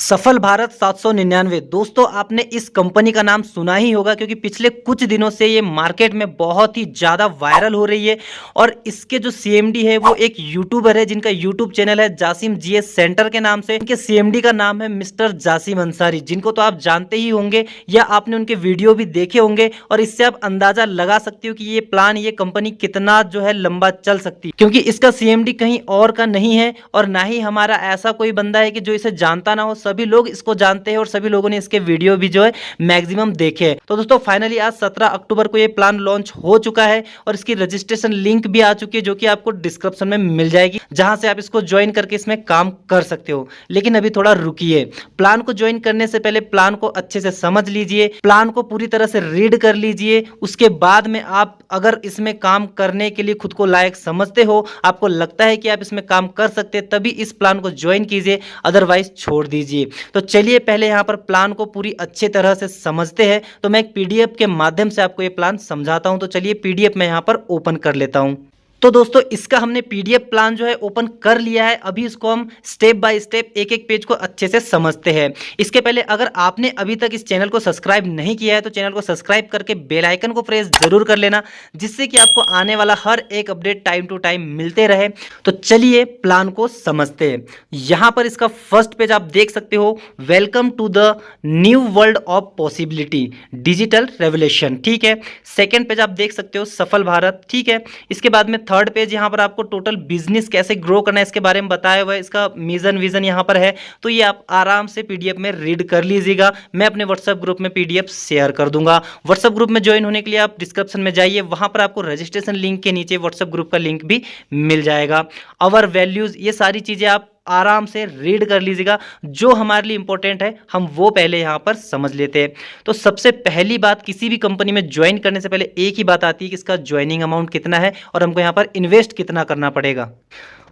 सफल भारत 799। दोस्तों आपने इस कंपनी का नाम सुना ही होगा क्योंकि पिछले कुछ दिनों से ये मार्केट में बहुत ही ज़्यादा वायरल हो रही है। और इसके जो सीएमडी है वो एक यूट्यूबर है जिनका यूट्यूब चैनल है जासिम जीएस सेंटर के नाम से। इनके सीएमडी का नाम है मिस्टर जासिम अंसारी, जिनको तो आप जानते ही होंगे या आपने उनके वीडियो भी देखे होंगे। और इससे आप अंदाजा लगा सकते हो कि ये प्लान, ये कंपनी कितना जो है लंबा चल सकती है, क्योंकि इसका सीएमडी कहीं और का नहीं है और ना ही हमारा ऐसा कोई बंदा है कि जो इसे जानता ना हो। सभी लोग इसको जानते हैं और सभी लोगों ने इसके वीडियो भी जो है मैक्सिमम देखे हैं। तो दोस्तों फाइनली आज 17 अक्टूबर को ये प्लान लॉन्च हो चुका है और इसकी रजिस्ट्रेशन लिंक भी आ चुकी है जो कि आपको डिस्क्रिप्शन में मिल जाएगी, जहां से आप इसको ज्वाइन करके इसमें काम कर सकते हो। लेकिन अभी थोड़ा रुकिए, प्लान को ज्वाइन करने से पहले प्लान को अच्छे से समझ लीजिए, प्लान को पूरी तरह से रीड कर लीजिए। उसके बाद में आप अगर इसमें काम करने के लिए खुद को लायक समझते हो, आपको लगता है कि आप इसमें काम कर सकते हैं, तभी इस प्लान को ज्वाइन कीजिए, अदरवाइज छोड़ दीजिए। तो चलिए पहले यहां पर प्लान को पूरी अच्छे तरह से समझते हैं। तो मैं एक पीडीएफ के माध्यम से आपको ये प्लान समझाता हूं। तो चलिए पीडीएफ मैं यहां पर ओपन कर लेता हूं। तो दोस्तों इसका हमने पीडीएफ प्लान जो है ओपन कर लिया है। अभी इसको हम स्टेप बाय स्टेप एक एक पेज को अच्छे से समझते हैं। इसके पहले अगर आपने अभी तक इस चैनल को सब्सक्राइब नहीं किया है तो चैनल को सब्सक्राइब करके बेल आइकन को प्रेस जरूर कर लेना, जिससे कि आपको आने वाला हर एक अपडेट टाइम टू टाइम मिलते रहे। तो चलिए प्लान को समझते हैं। यहां पर इसका फर्स्ट पेज आप देख सकते हो, welcome to the new world of possibility digital revolution, ठीक है। सेकेंड पेज आप देख सकते हो, सफल भारत, ठीक है। इसके बाद में थर्ड पेज यहाँ पर आपको टोटल बिजनेस कैसे ग्रो करना है इसके बारे में बताया हुआ है, इसका मिशन विजन यहाँ पर है। तो ये आप आराम से पीडीएफ में रीड कर लीजिएगा। मैं अपने व्हाट्सएप ग्रुप में पीडीएफ शेयर कर दूंगा। व्हाट्सएप ग्रुप में ज्वाइन होने के लिए आप डिस्क्रिप्शन में जाइए, वहां पर आपको रजिस्ट्रेशन लिंक के नीचे व्हाट्सएप ग्रुप का लिंक भी मिल जाएगा। अवर वैल्यूज, ये सारी चीजें आप आराम से रीड कर लीजिएगा। जो हमारे लिए इंपॉर्टेंट है हम वो पहले यहां पर समझ लेते हैं। तो सबसे पहली बात, किसी भी कंपनी में ज्वाइन करने से पहले एक ही बात आती है कि इसका ज्वाइनिंग अमाउंट कितना है और हमको यहां पर इन्वेस्ट कितना करना पड़ेगा।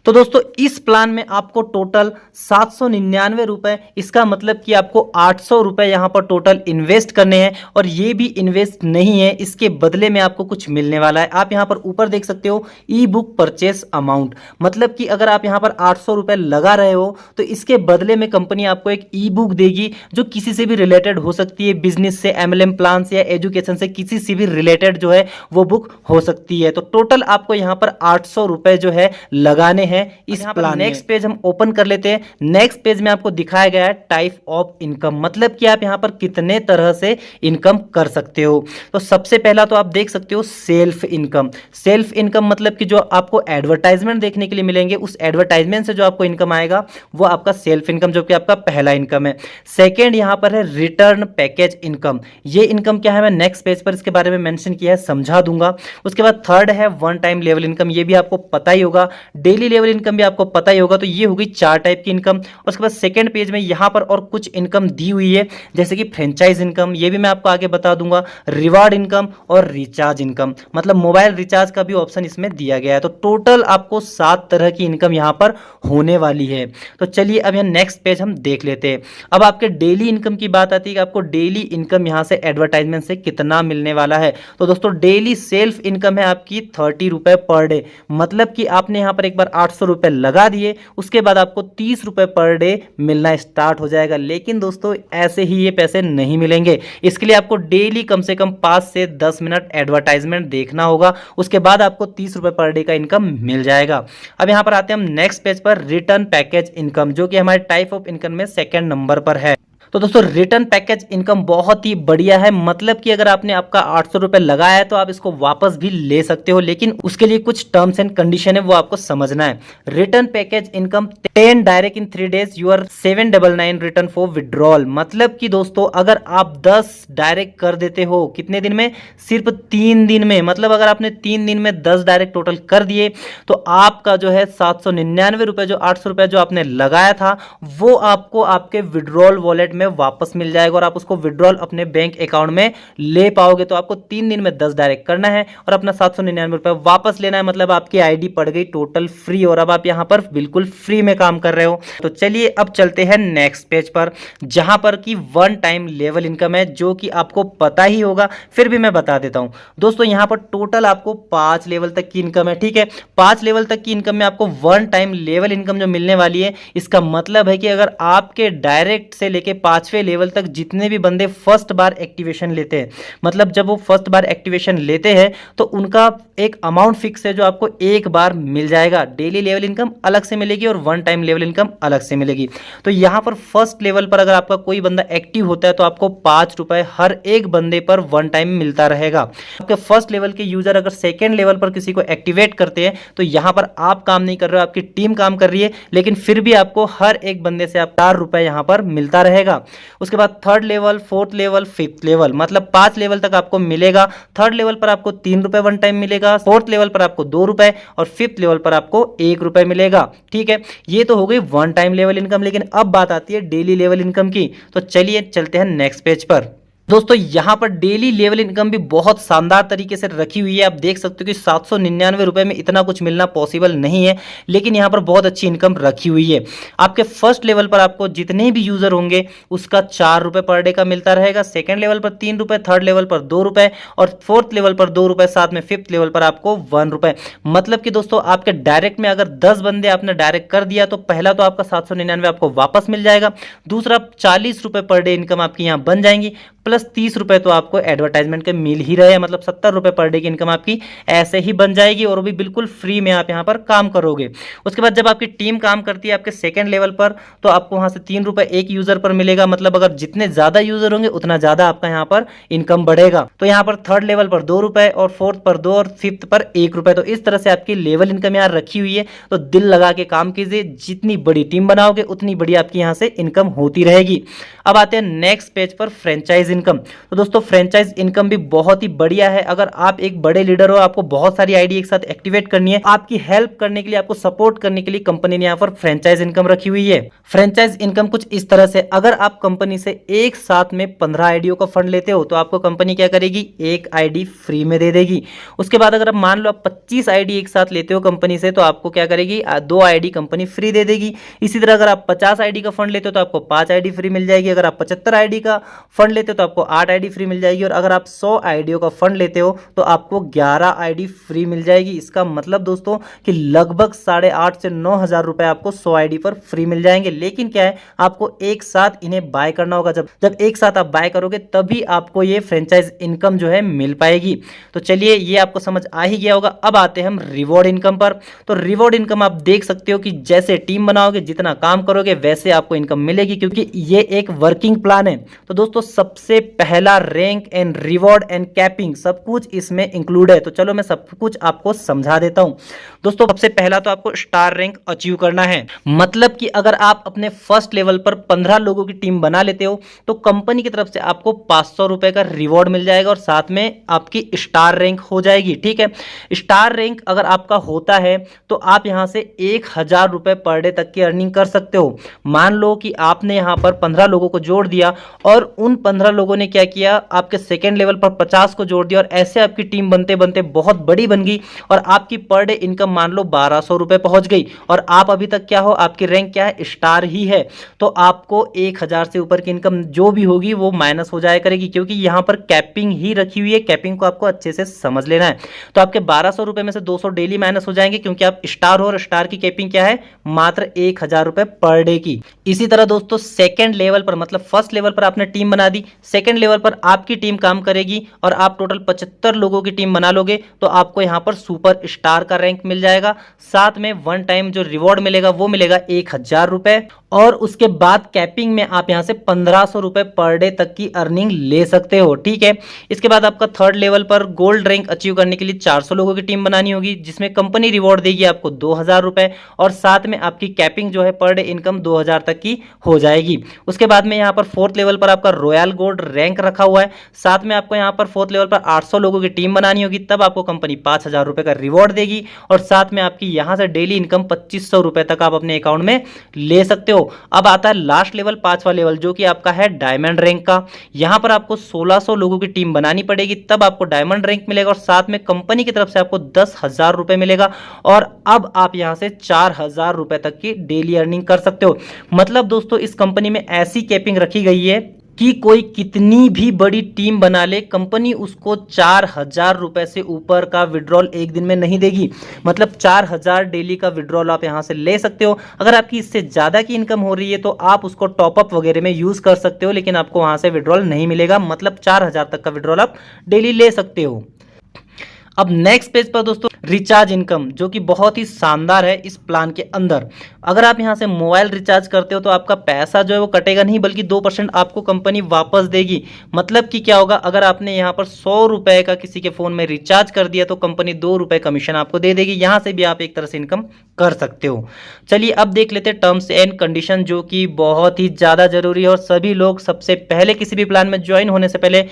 तो दोस्तों इस प्लान में आपको टोटल 799 रुपए, इसका मतलब कि आपको 800 रुपए यहां पर टोटल इन्वेस्ट करने हैं। और ये भी इन्वेस्ट नहीं है, इसके बदले में आपको कुछ मिलने वाला है। आप यहां पर ऊपर देख सकते हो ई बुक परचेस अमाउंट, मतलब कि अगर आप यहां पर 800 रुपए लगा रहे हो तो इसके बदले में कंपनी आपको एक ई बुक देगी जो किसी से भी रिलेटेड हो सकती है, बिजनेस से, एमएलएम प्लान से या एजुकेशन से, किसी से भी रिलेटेड जो है वो बुक हो सकती है। तो टोटल आपको यहां पर 800 रुपए जो है लगाने हैं इस प्लान। नेक्स्ट पेज हम ओपन कर लेते हैं। नेक्स्ट पेज में आपको दिखाया गया है टाइप ऑफ इनकम, मतलब कि आप यहां पर कितने तरह से इनकम कर सकते हो। तो सबसे पहला तो आप देख सकते हो सेल्फ इनकम। सेल्फ इनकम मतलब कि जो आपको एडवर्टाइजमेंट देखने के लिए मिलेंगे, उस एडवर्टाइजमेंट से जो आपको इनकम आएगा वो आपका सेल्फ इनकम, जो कि आपका पहला इनकम है। सेकेंड यहां पर है रिटर्न पैकेज इनकम। ये इनकम क्या है मैं नेक्स्ट पेज पर इसके बारे में मेंशन किया है, समझा दूंगा। उसके बाद थर्ड है वन टाइम लेवल इनकम, ये भी आपको पता ही होगा। डेली लेवल इनकम भी आपको पता ही होगा। तो ये होगी 4 टाइप की इनकम। और उसके बाद सेकंड पेज में यहां पर और कुछ इनकम दी हुई है, जैसे कि फ्रेंचाइज इनकम, ये भी मैं आपको आगे बता दूंगा। रिवार्ड इनकम और रिचार्ज इनकम, मतलब मोबाइल रिचार्ज का भी ऑप्शन इसमें दिया गया है। तो टोटल आपको 7 तरह की इनकम यहां पर होने वाली है। तो चलिए अब यहां नेक्स्ट पेज हम देख लेते हैं। अब आपके डेली इनकम की बात आती है कि आपको डेली इनकम यहां से एडवर्टाइजमेंट से कितना मिलने वाला है। तो दोस्तों डेली सेल्फ इनकम है आपकी 30 रुपए पर डे, मतलब कि आपने यहां पर एक बार 800 रुपए लगा दिए, उसके बाद आपको 30 रुपए पर डे मिलना स्टार्ट हो जाएगा। लेकिन दोस्तों ऐसे ही ये पैसे नहीं मिलेंगे, इसके लिए आपको डेली कम से कम 5 से 10 मिनट एडवर्टाइजमेंट देखना होगा। उसके बाद आपको 30 रुपए पर डे का इनकम मिल जाएगा। अब यहां पर आते हैं हम नेक्स्ट पेज पर, रिटर्न पैकेज इनकम, जो कि हमारे टाइप ऑफ इनकम में सेकंड नंबर पर है। तो दोस्तों रिटर्न पैकेज इनकम बहुत ही बढ़िया है, मतलब कि अगर आपने आपका 800 रुपए लगाया है तो आप इसको वापस भी ले सकते हो, लेकिन उसके लिए कुछ टर्म्स एंड कंडीशन है, वो आपको समझना है। Return package income 10 direct in 3 days, your 799 return for withdrawal, मतलब कि दोस्तों अगर आप 10 डायरेक्ट कर देते हो, कितने दिन में, सिर्फ 3 दिन में, मतलब अगर आपने 3 दिन में 10 डायरेक्ट टोटल कर दिए तो आपका जो है 799 रुपए, जो 800 रुपए जो आपने लगाया था वो आपको आपके विड्रॉल वॉलेट में वापस मिल जाएगा और आप उसको विड्रॉल अपने बैंक अकाउंट में ले पाओगे। तो आपको 3 दिन में 10 डायरेक्ट करना है और अपना 799 रुपए वापस लेना है, मतलब आपकी आईडी पड़ गई टोटल फ्री और अब आप यहां पर बिल्कुल फ्री में काम कर रहे हो। तो चलिए अब चलते हैं नेक्स्ट पेज पर, जहां पर कि वन टाइम लेवल इनकम है, जो कि आपको पता ही होगा, फिर भी मैं बता देता हूं दोस्तों। यहां पर टोटल आपको 5 लेवल तक की इनकम है, ठीक है। 5 लेवल तक की इनकम में आपको वन टाइम लेवल इनकम जो मिलने वाली है, इसका मतलब है कि अगर आपके डायरेक्ट से लेके 5वें लेवल तक जितने भी बंदे फर्स्ट बार एक्टिवेशन लेते हैं, मतलब जब वो फर्स्ट बार एक्टिवेशन लेते हैं तो उनका एक अमाउंट फिक्स है जो आपको एक बार मिल जाएगा। डेली लेवल इनकम अलग से मिलेगी और वन टाइम लेवल इनकम अलग से मिलेगी। तो यहां पर फर्स्ट लेवल पर अगर आपका कोई बंदा एक्टिव होता है तो आपको 5 रुपए हर एक बंदे पर वन टाइम मिलता रहेगा। आपके फर्स्ट लेवल के यूजर अगर सेकेंड लेवल पर किसी को एक्टिवेट करते हैं तो यहां पर आप काम नहीं कर रहे हो, आपकी टीम काम कर रही है, लेकिन फिर भी आपको हर एक बंदे से आप 4 रुपए यहां पर मिलता रहेगा। उसके बाद third level, fourth level, fifth level, मतलब 5 लेवल तक आपको मिलेगा। थर्ड लेवल पर आपको 3 रुपए वन टाइम मिलेगा, फोर्थ लेवल पर आपको 2 रुपए और फिफ्थ लेवल पर आपको 1 रुपए मिलेगा, ठीक है। ये तो हो गई वन टाइम लेवल इनकम, लेकिन अब बात आती है डेली लेवल इनकम की। तो चलिए चलते हैं नेक्स्ट पेज पर। दोस्तों यहां पर डेली लेवल इनकम भी बहुत शानदार तरीके से रखी हुई है। आप देख सकते हो कि 799 रुपए में इतना कुछ मिलना पॉसिबल नहीं है, लेकिन यहां पर बहुत अच्छी इनकम रखी हुई है। आपके फर्स्ट लेवल पर आपको जितने भी यूजर होंगे उसका 4 रुपए पर डे का मिलता रहेगा, सेकंड लेवल पर 3 रुपए, थर्ड लेवल पर 2 रुपए और फोर्थ लेवल पर 2 रुपए, साथ में फिफ्थ लेवल पर आपको 1 रुपए। मतलब कि दोस्तों आपके डायरेक्ट में अगर 10 बंदे आपने डायरेक्ट कर दिया तो पहला तो आपका 799 आपको वापस मिल जाएगा, दूसरा 40 रुपए पर डे इनकम आपकी यहां बन जाएंगी, प्लस 30 रुपए तो आपको एडवर्टाइजमेंट के मिल ही रहे हैं, मतलब 70 रुपए पर डे की इनकम आपकी ऐसे ही बन जाएगी और वो भी बिल्कुल फ्री में आप यहां पर काम करोगे। उसके बाद जब आपकी टीम काम करती है आपके सेकंड लेवल पर तो आपको वहां से 3 रुपए एक यूजर पर मिलेगा, मतलब अगर जितने ज्यादा यूजर होंगे उतना ज्यादा आपका यहां पर इनकम बढ़ेगा। तो यहां पर थर्ड लेवल पर 2 रुपए और फोर्थ पर 2 और फिफ्थ पर 1 रुपए। तो इस तरह से आपकी लेवल इनकम यहां रखी हुई है। तो दिल लगा के काम कीजिए, जितनी बड़ी टीम बनाओगे उतनी बड़ी आपकी यहां से इनकम होती रहेगी। अब आते हैं नेक्स्ट पेज पर, फ्रेंचाइज इनकम। तो दोस्तों फ्रेंचाइज इनकम भी बहुत ही बढ़िया है। अगर आप एक बड़े लीडर हो, आपको बहुत सारी आईडी एक साथ एक्टिवेट करनी है, आपकी हेल्प करने के लिए, आपको सपोर्ट करने के लिए कंपनी ने यहां पर फ्रेंचाइज इनकम रखी हुई है। फ्रेंचाइज इनकम कुछ इस तरह से, अगर आप कंपनी से एक साथ में 15 आईडियो का फंड लेते हो तो आपको कंपनी क्या करेगी, एक आईडी फ्री में दे देगी। उसके बाद अगर आप मान लो आप 25 आईडी एक साथ लेते हो कंपनी से तो आपको क्या करेगी, 2 आईडी कंपनी फ्री दे देगी। इसी तरह अगर आप 50 आईडी का फंड लेते हो तो आपको 5 आईडी फ्री मिल जाएगी। अगर आप 75 आईडी का फंड लेते हो तो आपको 8 आईडी फ्री मिल जाएगी और अगर आप 100 आईडियो का फंड लेते हो तो आपको 11 आईडी फ्री मिल जाएगी। इसका मतलब दोस्तों कि लगभग 8,500 से 9,000 रुपए आपको 100 आईडी पर फ्री मिल जाएंगे। लेकिन क्या है, आपको एक साथ इन्हें बाय करना होगा। जब एक साथ आप बाय करोगे तभी आपको ये फ्रेंचाइज इनकम जो है मिल पाएगी। तो चलिए ये आपको समझ आ ही गया होगा। अब आते हैं हम रिवॉर्ड इनकम पर। तो रिवॉर्ड इनकम आप देख सकते हो कि जैसे टीम बनाओगे, जितना काम करोगे वैसे आपको इनकम मिलेगी, क्योंकि ये एक वर्किंग प्लान है। तो दोस्तों सबसे पहला rank and reward and capping सब कुछ इसमें इंक्लूड है। तो चलो मैं सब कुछ आपको समझा देता हूं। दोस्तों सबसे पहला तो आपको स्टार रैंक अचीव करना है, मतलब कि अगर आप अपने फर्स्ट लेवल पर 15 लोगों की टीम बना लेते हो तो कंपनी की तरफ से आपको 500 रुपए का रिवॉर्ड मिल जाएगा और साथ में आपकी स्टार रैंक हो जाएगी, ठीक है। स्टार रैंक अगर आपका होता है तो आप यहां से 1,000 रुपए पर डे तक की अर्निंग कर सकते हो। मान लो कि आपने यहां पर 15 लोगों को जोड़ दिया और उन 15 लोगों ने क्या किया, आपके सेकेंड लेवल पर 50 को जोड़ दिया और ऐसे आपकी टीम बनते बनते बहुत बड़ी बन गई और आपकी पर डे इनकम मान लो 1200 रुपए पहुंच गई और आप अभी तक क्या हो, आपकी रैंक क्या है, स्टार ही है। तो आपको 1,000 से ऊपर की इनकम जो भी होगी वो माइनस हो जाया करेगी, क्योंकि यहां पर कैपिंग ही रखी हुई है। कैपिंग को आपको अच्छे से समझ लेना है। तो आपके 1200 रुपए में से 200 डेली माइनस हो जाएंगे, क्योंकि आप स्टार हो और स्टार की कैपिंग क्या है, मात्र 1,000 रुपए पर डे की। इसी तरह दोस्तों सेकंड लेवल पर, मतलब फर्स्ट लेवल पर आपने टीम बना दी, सेकंड लेवल पर आपकी टीम काम करेगी और आप टोटल 75 लोगों की टीम बना लोगे तो आपको यहां पर सुपर स्टार का रैंक मिल जाएगा। साथ में वन टाइम जो रिवॉर्ड मिलेगा वो मिलेगा 1,000 रुपए और उसके बाद कैपिंग में आप यहां से 1500 रुपए पर डे तक की अर्निंग ले सकते हो, ठीक है। इसके बाद आपका थर्ड लेवल पर गोल्ड रैंक अचीव करने के लिए 400 लोगों की टीम बनानी होगी, जिसमें कंपनी रिवॉर्ड देगी आपको 2,000 रुपए और साथ में आपकी कैपिंग जो है पर डे इनकम 2,000 तक की हो जाएगी। उसके बाद में यहां पर फोर्थ लेवल पर आपका रॉयल गोल्ड रैंक रखा हुआ है। साथ में आपको यहां पर फोर्थ लेवल पर 800 लोगों की टीम बनानी होगी, तब आपको कंपनी 5,000 रुपए का रिवॉर्ड देगी और साथ में आपकी यहां से डेली इनकम 2,500 रुपए तक आप अपने अकाउंट में ले सकते हो। अब आता है लास्ट लेवल, 5वां लेवल, जो कि आपका है डायमंड रैंक का। यहाँ पर आपको 1600 लोगों की टीम बनानी पड़ेगी, तब आपको डायमंड रैंक मिलेगा और साथ में कंपनी की तरफ से आपको 10,000 रुपए मिलेगा। और अब आप यहां से 4,000 रुपए तक की डेली अर्निंग कर सकते हो। मतलब दोस्तों इस कंपनी में ऐसी कैपिंग रखी गई है कि कोई कितनी भी बड़ी टीम बना ले, कंपनी उसको 4,000 रुपए से ऊपर का विड्रॉल एक दिन में नहीं देगी। मतलब 4,000 डेली का विड्रॉल आप यहां से ले सकते हो। अगर आपकी इससे ज्यादा की इनकम हो रही है तो आप उसको टॉपअप वगैरह में यूज कर सकते हो, लेकिन आपको वहां से विड्रॉल नहीं मिलेगा। मतलब 4,000 तक का विड्रॉल आप डेली ले सकते हो। अब नेक्स्ट पेज पर दोस्तों रिचार्ज इनकम, जो कि बहुत ही शानदार है इस प्लान के अंदर। अगर आप यहां से मोबाइल रिचार्ज करते हो तो आपका पैसा जो है वो कटेगा नहीं, बल्कि 2% आपको कंपनी वापस देगी। मतलब कि क्या होगा, अगर आपने यहां पर 100 रुपए का किसी के फोन में रिचार्ज कर दिया तो कंपनी 2 रुपए कमीशन आपको दे देगी। यहां से भी आप एक तरह से इनकम कर सकते हो। चलिए अब देख लेते हैं टर्म्स एंड कंडीशन, जो कि बहुत ही ज्यादा जरूरी है और सभी लोग सबसे पहले किसी भी प्लान में ज्वाइन होने से पहले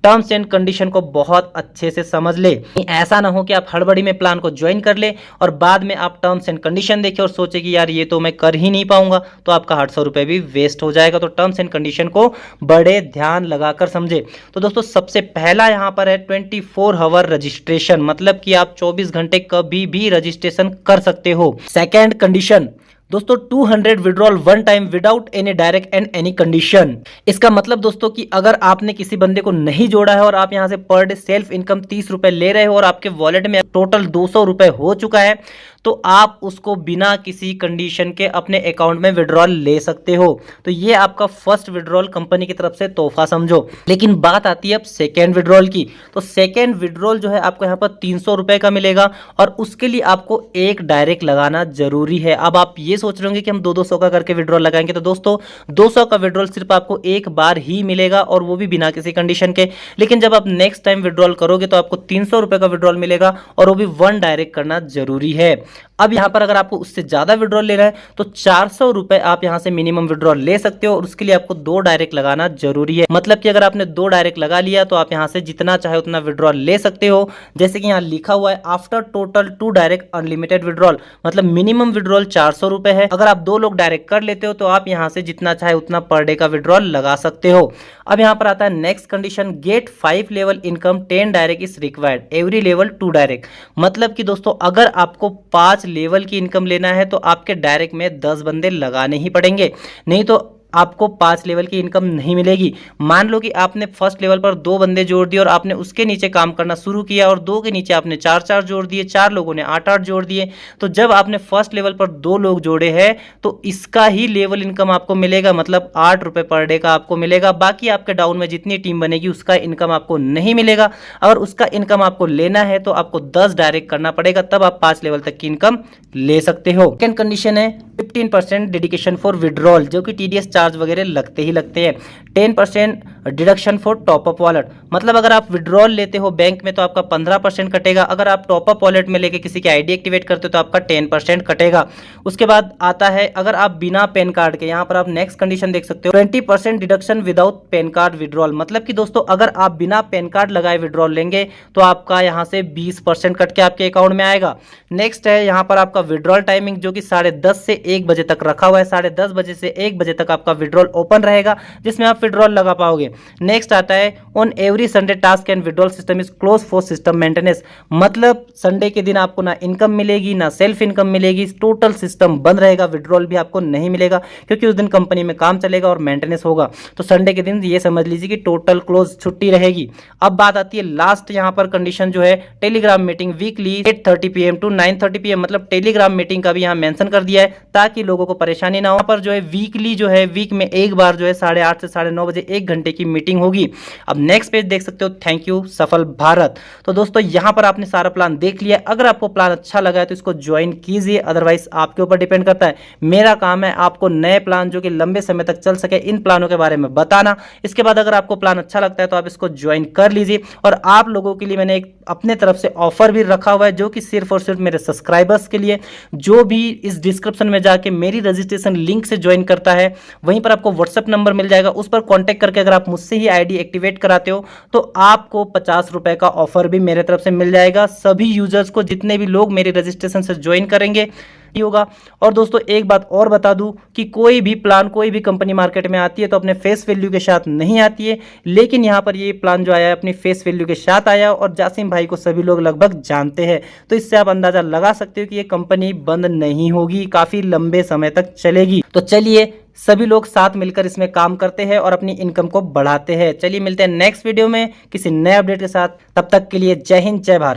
टर्म्स एंड कंडीशन को बहुत अच्छे से समझ ले। ऐसा ना हो कि आप हड़बड़ी में प्लान को ज्वाइन कर ले और बाद में आप टर्म्स एंड कंडीशन देखें और सोचे कि यार ये तो मैं कर ही नहीं पाऊंगा, तो आपका 800 रुपए भी वेस्ट हो जाएगा। तो टर्म्स एंड कंडीशन को बड़े ध्यान लगाकर समझे। तो दोस्तों सबसे पहला यहां पर है 24 आवर रजिस्ट्रेशन, मतलब कि आप 24 घंटे कभी भी रजिस्ट्रेशन कर सकते हो। सेकेंड कंडीशन दोस्तों 200 withdrawal one time without any direct and any condition. इसका मतलब दोस्तों कि अगर आपने किसी बंदे को नहीं जोड़ा है और आप यहां से पर डे सेल्फ इनकम 30 रुपए ले रहे हो और आपके वॉलेट में टोटल 200 रुपए हो चुका है, तो आप उसको बिना किसी कंडीशन के अपने अकाउंट में विड्रॉल ले सकते हो। तो ये आपका फर्स्ट विड्रॉल कंपनी की तरफ से तोहफा समझो। लेकिन बात आती है अब सेकेंड विड्रॉल की। तो सेकेंड विड्रॉल जो है आपको यहाँ पर 300 रुपए का मिलेगा और उसके लिए आपको एक डायरेक्ट लगाना जरूरी है। अब आप ये सोच रहे होंगे कि हम 200 का करके विड्रॉल लगाएंगे, तो दोस्तों 200 का विड्रॉल सिर्फ आपको एक बार ही मिलेगा और वो भी बिना किसी कंडीशन के। लेकिन जब आप नेक्स्ट टाइम विड्रॉल करोगे तो आपको 300 रुपए का विड्रॉल मिलेगा और वो भी वन डायरेक्ट करना जरूरी है। अब यहां पर अगर आपको उससे ज्यादा विड्रॉल लेना है तो 400 रुपए आप यहां से मिनिमम विड्रॉल ले सकते हो और उसके लिए आपको 2 डायरेक्ट लगाना जरूरी है। मतलब कि अगर आपने 2 डायरेक्ट लगा लिया तो आप यहां से जितना चाहे उतना विड्रॉल ले सकते हो। जैसे कि यहां लिखा हुआ है after total 2 direct unlimited withdrawal, मतलब मिनिमम विड्रॉल 400 रुपए है। अगर आप 2 लोग डायरेक्ट कर लेते हो तो आप यहां से जितना चाहे उतना पर डे का विड्रॉल लगा सकते हो। अब यहां पर आता है next condition, get 5 level income 10 direct is required, every level 2 direct. मतलब कि दोस्तों अगर आपको 5 लेवल की इनकम लेना है तो आपके डायरेक्ट में 10 बंदे लगाने ही पड़ेंगे, नहीं तो आपको 5 लेवल की इनकम नहीं मिलेगी। मान लो कि आपने फर्स्ट लेवल पर 2 बंदे जोड़ दिए और आपने उसके नीचे काम करना शुरू किया और 2 के नीचे आपने 4-4 जोड़ दिए, 4 लोगों ने 8-8 जोड़ दिए। तो जब आपने फर्स्ट लेवल पर 2 लोग जोड़े हैं तो इसका ही लेवल इनकम आपको मिलेगा, मतलब 8 रुपए पर डे का आपको मिलेगा। बाकी आपके डाउन में जितनी टीम बनेगी उसका इनकम आपको नहीं मिलेगा। अगर उसका इनकम आपको लेना है तो आपको 10 डायरेक्ट करना पड़ेगा, तब आप 5 लेवल तक की इनकम ले सकते हो। सेकंड कंडीशन है 15% डेडिकेशन फॉर विड्रॉल, जो कि टीडीएस चार्ज वगैरह लगते ही लगते हैं। 10% डिडक्शन फॉर टॉपअप वॉलेट, मतलब अगर आप विड्रॉल लेते हो बैंक में तो आपका 15% कटेगा। अगर आप टॉपअप वॉलेट में लेके किसी की आईडी एक्टिवेट करते हो तो आपका 10% कटेगा। उसके बाद आता है अगर आप बिना पैन कार्ड के, यहाँ पर आप नेक्स्ट कंडीशन देख सकते हो 20% deduction without pan card withdrawal. मतलब कि दोस्तों अगर आप बिना पैन कार्ड लगाए विड्रॉल लेंगे तो आपका यहाँ से 20% कट के आपके अकाउंट में आएगा। नेक्स्ट है यहाँ पर आपका विड्रॉल टाइमिंग, जो कि 10:30 से 1 बजे तक रखा हुआ है। 10:30 बजे से 1 बजे तक आपका विड्रॉल ओपन रहेगा जिसमें आप विड्रॉल लगा पाओगे। नेक्स्ट आता है on every Sunday task and withdrawal system is close for system maintenance, मतलब संडे के दिन आपको ना इनकम मिलेगी ना सेल्फ इनकम मिलेगी, टोटल सिस्टम बंद रहेगा, विड्रॉल भी आपको नहीं मिलेगा क्योंकि उस दिन कंपनी में काम चलेगा और मेंटेनेंस होगा। तो संडे के दिन ये समझ लीजिए कि टोटल क्लोज छुट्टी रहेगी। अब बात आती है लास्ट यहाँ पर कंडीशन जो है Telegram meeting weekly 8:30 PM to 9:30 PM, मतलब टेलीग्राम मीटिंग का भी यहाँ मेंशन कर दिया है ताकि लोगों को परेशानी ना हो। पर जो है वीकली जो है वीक में एक बार जो है 8:30 से 9:30 बजे 1 घंटे की मीटिंग होगी। अब नेक्स्ट पेज देख सकते हो, थैंक यू सफल भारत। तो दोस्तों यहाँ पर आपने सारा प्लान देख लिया। अगर आपको प्लान अच्छा लगा है तो इसको ज्वाइन कीजिए, अदरवाइज आपके ऊपर डिपेंड करता है। मेरा काम है आपको नए प्लान जो कि लंबे समय तक चल सके इन प्लानों के बारे में बताना। इसके बाद अगर आपको प्लान अच्छा लगता है तो आप इसको ज्वाइन कर लीजिए। और आप लोगों के लिए मैंने एक अपने तरफ से ऑफर भी रखा हुआ है जो कि सिर्फ और सिर्फ मेरे सब्सक्राइबर्स के लिए, जो भी इस डिस्क्रिप्शन में जाके मेरी रजिस्ट्रेशन लिंक से ज्वाइन करता है वहीं पर आपको व्हाट्सएप नंबर मिल जाएगा, उस पर कांटेक्ट करके अगर आप मुझसे ही आईडी एक्टिवेट कराते हो तो आपको 50 रुपए का ऑफर भी मेरे तरफ से मिल जाएगा। सभी यूजर्स को, जितने भी लोग मेरे रजिस्ट्रेशन से ज्वाइन करेंगे होगा। और दोस्तों एक बात और बता दूं कि कोई भी प्लान कोई भी कंपनी मार्केट में आती है तो अपने फेस वैल्यू के साथ नहीं आती है, लेकिन यहाँ पर ये प्लान जो आया है अपनी फेस वैल्यू के साथ आया और जासिम भाई को सभी लोग लगभग जानते हैं। तो इससे आप अंदाजा लगा सकते हो कि ये कंपनी बंद नहीं होगी, काफी लंबे समय तक चलेगी। तो चलिए सभी लोग साथ मिलकर इसमें काम करते हैं और अपनी इनकम को बढ़ाते हैं। चलिए मिलते हैं नेक्स्ट वीडियो में किसी नए अपडेट के साथ, तब तक के लिए जय हिंद जय भारत।